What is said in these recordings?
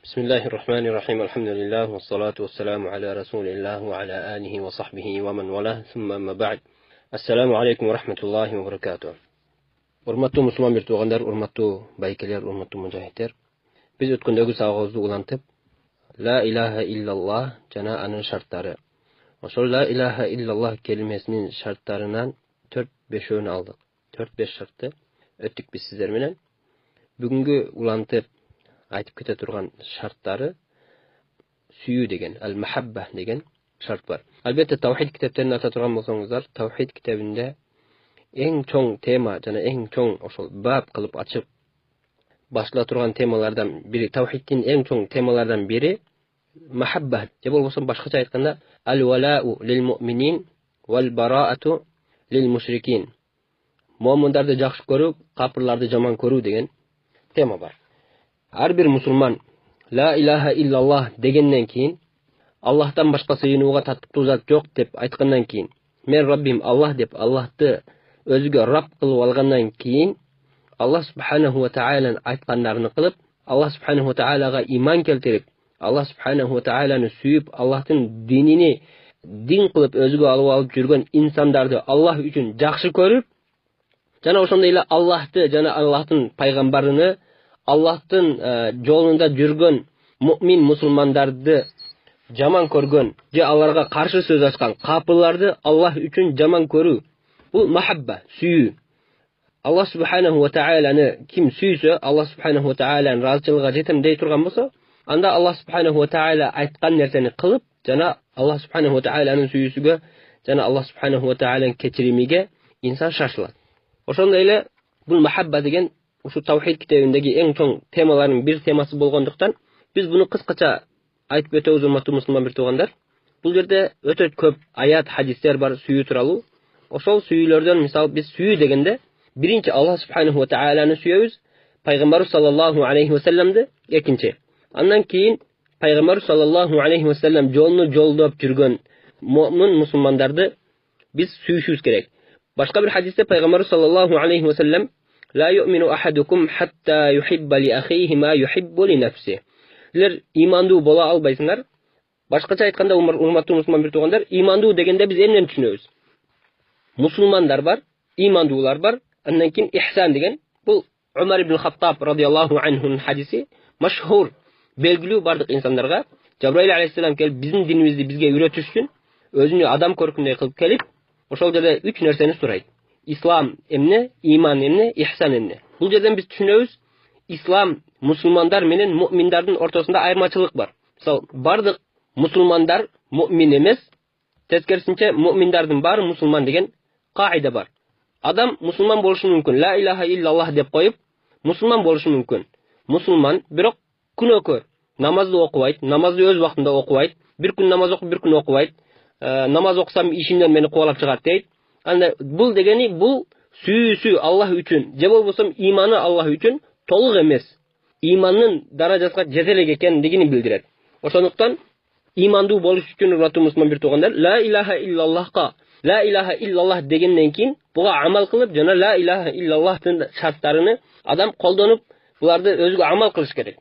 بسم الله الرحمن الرحيم الحمد لله والصلاة والسلام على رسول الله وعلى آله وصحبه ومن والاه ثم ما بعد السلام عليكم ورحمة الله وبركاته. Урматтуу мусулман бир туугандар, урматтуу байкелер, урматтуу мужахиттер. Биз өткөндөгү сабагыбызды улантып, ла илаха иллаллах жана анын шарттары. Ошол ла илаха иллаллах келимесинин шарттарынан 4-5 алдык. 4-5 шартты өттүк биз сиздер менен. Бүгүнгү улантып айтып кете турган шарттары сүйүү деген, ал-махабба деген шарт бар. Албетте тавхид китептерин ата турган болсоңуздар, тавхид китебинде эң чоң тема жана эң чоң ошол баб кылып ачып башла турган темалардан бири, тавхидтин эң чоң темалардан бири махабба. Же болбосо башкача айтканда ал-валау лил-муъминин вал-бараату лил-мушрикин. Муъминдарды жакшы көрүү, капырларды жаман көрүү деген тема бар. Ар бир мусулман ла илаха иллаллах дегенден кийин, Аллахтан башка сыйынууга татыктуу зат жок деп айткандан кийин, мен Раббим Аллах деп Аллахты өзүгө Рабб кылып алгандан кийин, Аллах субханаху ва тааланын айткандарын кылып, Аллах субханаху ва таалага иман келтирип, Аллах субханаху ва тааланы сүйүп, Аллахтын динини дин кылып өзүгө алып жүргөн инсандарды Аллах үчүн жакшы көрүп, жана ошондой эле Аллахты жана Аллахтын пайгамбарыны, Аллахтын жолунда жүргөн муъмин мусулмандарды жаман көргөн, же аларга каршы сөз ачкан капырларды Аллах үчүн жаман көрүү. Бул махабба, сүйүү. Аллах субханаху ва тааланы ким сүйсө, Аллах субханаху ва тааланын ыраазычылыгына жетем дей турган болсо, анда Аллах субханаху ва таала айткан нерсени кылып, жана Аллах субханаху ва тааланын сүйүүсүгө, жана Аллах субханаху ва тааланын кечиримиге инсан шашылат. Ошондой эле бул махабба деген ушу тавхид китебиндеги эң чоң темалардын бир темасы болгондуктан, биз буну кыскача айтып өтөбүз, урматтуу мусулман бир туугандар. Бул жерде өтө көп аят, хадистер бар сүйүү тууралуу. Ошол сүйүүлөрдөн мисал биз сүйүү дегенде биринчи Аллах субханаху ва тааланы сүйөбүз, пайгамбар саллаллаху алейхи ва салламды экинчи. Андан кийин пайгамбар саллаллаху алейхи ва саллам жолуну жолдоп жүргөн муъмин мусулмандарды биз сүйүшүбүз керек. Башка бир хадисте пайгамбар саллаллаху алейхи ва саллам لا يؤمن أحدكم حتى يحب لأخيه ما يحب لنفسه. Силер имандуу бола албайсыңар. Башкача айтканда, урматтуу мусулман бир туугандар, имандуу дегенде биз эмнени түшүнөбүз? Мусулмандар бар, имандуулар бар, андан кийин ихсан деген. Бул Умар ибн Хаттаб радияллаху анхунун хадиси, машхур, белгилүү бардык инсандарга. Жабраил алейхиссалам келип биздин динибизди бизге үйрөтүш үчүн өзүнү адам көркүндөй кылып келип, ошол жерде 3 нерсени сурайт. İslam emne, iman emne, ihsan emne. Бул жерден биз түшүнөбүз, ислам мусулмандар менен муъминдардын ортосунда айырмачылык бар. Мисал, бардык мусулмандар муъмин эмес, тескерисинче муъминдардын баары мусулман деген каида бар. Адам мусулман болушу мүмкүн, ла илаха иллаллах деп коюп, мусулман болушу мүмкүн. Мусулман, бирок күнөөкөр, намазды окубайт, намазды өз убактында окубайт, бир күн намаз окуп, бир күн окубайт, намаз окусам ишимден мени кубалап чыгат дейт. Анда бул дегени бул сүйүүсү Аллах үчүн, же болбосо иманы Аллах үчүн толук эмес. Имандын даражасына жете элек экендигин билдирет. Ошондуктан имандуу болуш үчүн урматтуу мусулман бир туугандар, ла илаха иллаллахка, ла илаха иллаллах дегенден кийин буга амал кылып, жана ла илаха иллаллахтын шарттарыны адам колдонуп, буларды өзүгө амал кылыш керек.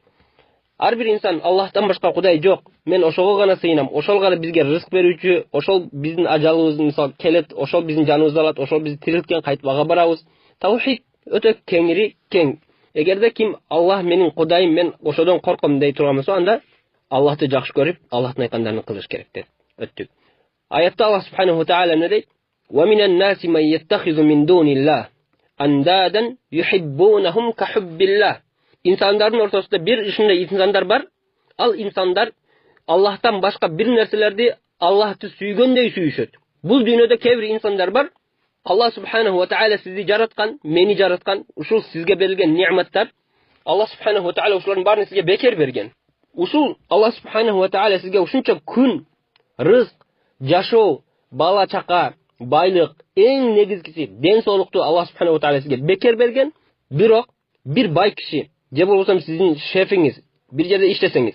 Ар бир инсан Аллахтан башка кудай жок. Мен ошого гана сыйынам. Ошол гана бизге рызык берүүчү, ошол биздин ажалыбыз мисал келет, ошол биздин жаныбызды алат, ошол бизди тирилткен, кайтып ага барабыз. Тавхид өтө кеңири кең. Эгерде ким Аллах менин кудайым, мен ошодон корком дей турган болсо, анда Аллахты жакшы көрүп, Аллахтын айткандарын кылыш керек деп өттүк. Аятта Аллах субханаху ва таала эмне дейт? Ва минан наси ман яттахизу мин дуниллах андадан юхиббунахум ка хуббиллах. İnsanların ortasında bir işinde insanlar var. Al insanlar Allah'tan başka bir nerselerdi Allah'tı süygöndey süyüşöt. Bu dünyada kevri insanlar var. Allah subhanahu wa ta'ala sizi jaratkan, meni jaratkan, uşul sizge berilgen nimetler. Allah subhanahu wa ta'ala uşuların barını sizge beker bergen. Uşul Allah subhanahu wa ta'ala sizge uşunça kun, rızk, jaşoo, bala çaka, baylık, en negizgisi den soluktu Allah subhanahu wa ta'ala sizge beker bergen. Bir bay kişi, je bolbosо sizin şefiniz bir yerde işleseniz,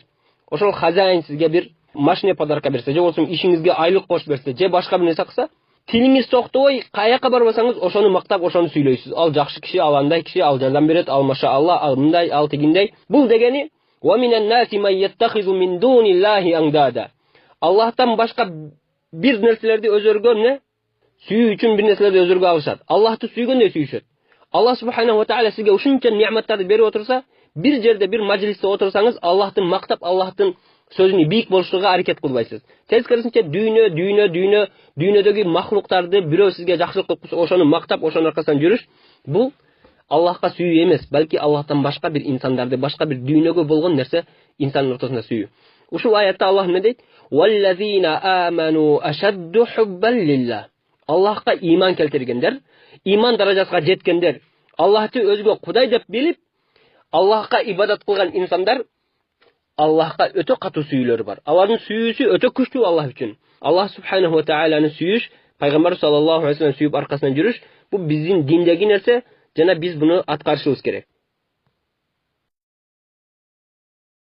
ошол хозяин sizge bir машина подарка берсе, же болбосо işingizge айлык кош берсе, же башка бир нерсе кылса, тилиңиз токтобой, каяка барбасаңыз, ошону мактап, ошону сүйлөйсүз. Ал жакшы киши, ал андай киши, ал жардам берет, ал машаалла, ал мындай, ал тигиндей. Бул дегени Wa minan nasi man yattakhizu min dunillahi andada. Allah'tan başka bir nerselerdi özörgön ne? Süyü üçün bir nerselerdi özörgö alışat. Allah'ты süygöndө süyüşөт. Allah subhanahu wa ta'ala sizge uşuncha nimetlerdi berip otursa, bir jerde bir majliste otursanız Allah'tın maktap, Allah'tın sözünü büyük boluşturuğa hareket kılbaysınız. Teskarısınca düynödögi mahluktardı birөө sizge жақсылык кылып ошону мактап, ошонун аркасынан жүрүш, бул Allah'a süyü эмес, balki Allah'tan başka bir insandardı, başka bir düynögө болгон нерсе insanın ортосунда süyü. Ушул аятта Allah ne дейт? Валлазина аману ашадду хуббан лилlah. Allah'a iman keltirgenler, iman darajасына жеткендер, Allah'ты өзгө Кудай деп билип, Allah'a ibadat kılgan insanlar Allah'a öte katı süyülөр бар. Алардын süyüsü öte күчтүү Allah үчүн. Allah subhanahu wa ta'ala'nın süyüş, Peygamber sallallahu aleyhi ve sellem süyüp arkasından жүрүш, bu bizim dindeki nerse, jana biz bunu atkarışыбыз керек.